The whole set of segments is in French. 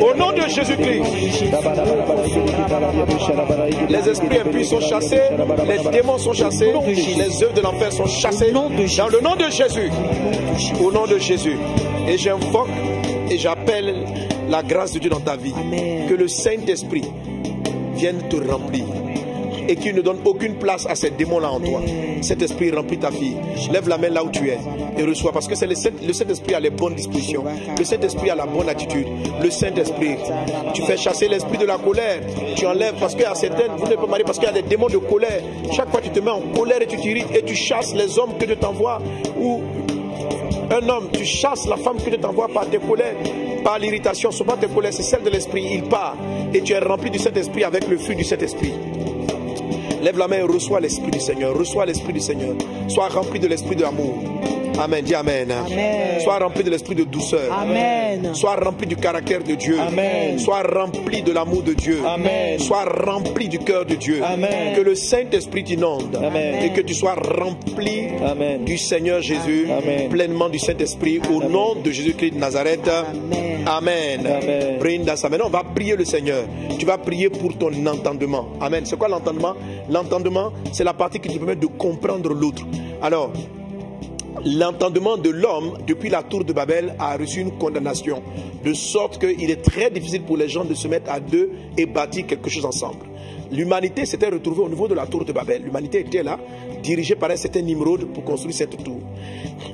Au nom de Jésus-Christ. Les esprits impuits sont chassés, les démons sont chassés, les œuvres de l'enfer sont chassées dans le nom de Jésus. Au nom de Jésus. Et j'invoque et j'appelle la grâce de Dieu dans ta vie. Amen. Que le Saint-Esprit vienne te remplir et qu'il ne donne aucune place à ces démons-là en toi. Cet esprit remplit ta fille. Lève la main là où tu es et reçois, parce que c'est le Saint-Esprit a les bonnes dispositions. Le Saint-Esprit a la bonne attitude. Le Saint-Esprit, tu fais chasser l'esprit de la colère. Tu enlèves, parce qu'il y a certaines, vous ne pouvez pas marier parce qu'il y a des démons de colère. Chaque fois tu te mets en colère et tu t'irrites et tu chasses les hommes que Dieu t'envoie, ou un homme, tu chasses la femme que Dieu t'envoie par tes colères, par l'irritation. Ce n'est pas tes colères, c'est celle de l'esprit. Il part et tu es rempli du Saint-Esprit avec le fruit du Saint-Esprit. Lève la main et reçois l'Esprit du Seigneur. Reçois l'Esprit du Seigneur. Sois rempli de l'Esprit de l'amour. Amen. Dis Amen. Amen. Sois rempli de l'Esprit de douceur. Amen. Sois rempli du caractère de Dieu. Amen. Sois rempli de l'amour de Dieu. Amen. Sois rempli du cœur de Dieu. Amen. Que le Saint-Esprit t'inonde. Amen. Et que tu sois rempli Amen. du Seigneur Jésus. Amen. Pleinement du Saint-Esprit. Au nom de Jésus-Christ de Nazareth. Amen. Amen. Amen. Brinda ça. Maintenant, on va prier le Seigneur. Tu vas prier pour ton entendement. Amen. C'est quoi l'entendement? L'entendement, c'est la partie qui te permet de comprendre l'autre. Alors, l'entendement de l'homme, depuis la tour de Babel, a reçu une condamnation. De sorte qu'il est très difficile pour les gens de se mettre à deux et bâtir quelque chose ensemble. L'humanité s'était retrouvée au niveau de la tour de Babel. L'humanité était là, dirigée par un certain Nimrod pour construire cette tour.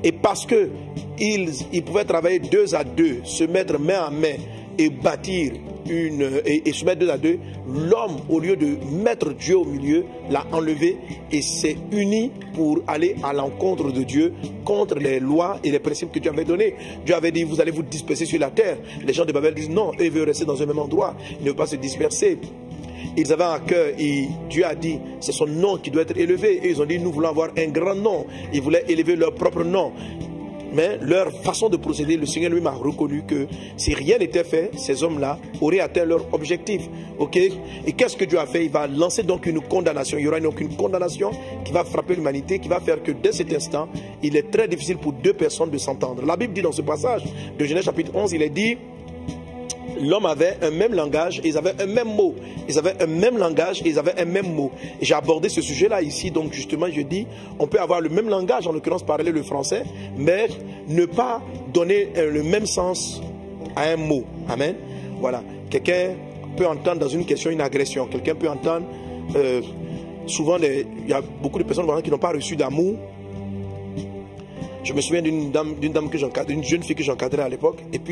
Et parce qu'ils pouvaient travailler deux à deux, se mettre main à main et bâtir et se mettre deux à deux, l'homme, au lieu de mettre Dieu au milieu, l'a enlevé et s'est uni pour aller à l'encontre de Dieu, contre les lois et les principes que Dieu avait donnés. Dieu avait dit, vous allez vous disperser sur la terre. Les gens de Babel disent non, eux ils veulent rester dans un même endroit, ils ne veulent pas se disperser. Ils avaient un cœur et Dieu a dit, c'est son nom qui doit être élevé. Et ils ont dit, nous voulons avoir un grand nom. Ils voulaient élever leur propre nom. Mais leur façon de procéder, le Seigneur lui-même a reconnu que si rien n'était fait, ces hommes-là auraient atteint leur objectif. Ok? Et qu'est-ce que Dieu a fait? Il va lancer donc une condamnation. Il y aura donc une condamnation qui va frapper l'humanité, qui va faire que dès cet instant, il est très difficile pour deux personnes de s'entendre. La Bible dit dans ce passage de Genèse chapitre 11, il est dit, l'homme avait un même langage et ils avaient un même mot. Ils avaient un même langage et ils avaient un même mot. Et j'ai abordé ce sujet-là ici. Donc justement, je dis, on peut avoir le même langage, en l'occurrence parler le français, mais ne pas donner le même sens à un mot. Amen. Voilà. Quelqu'un peut entendre dans une question une agression. Quelqu'un peut entendre, souvent, il y a beaucoup de personnes qui n'ont pas reçu d'amour. Je me souviens d'une dame que j'encadrais, d'une jeune fille que j'encadrais à l'époque. Et puis,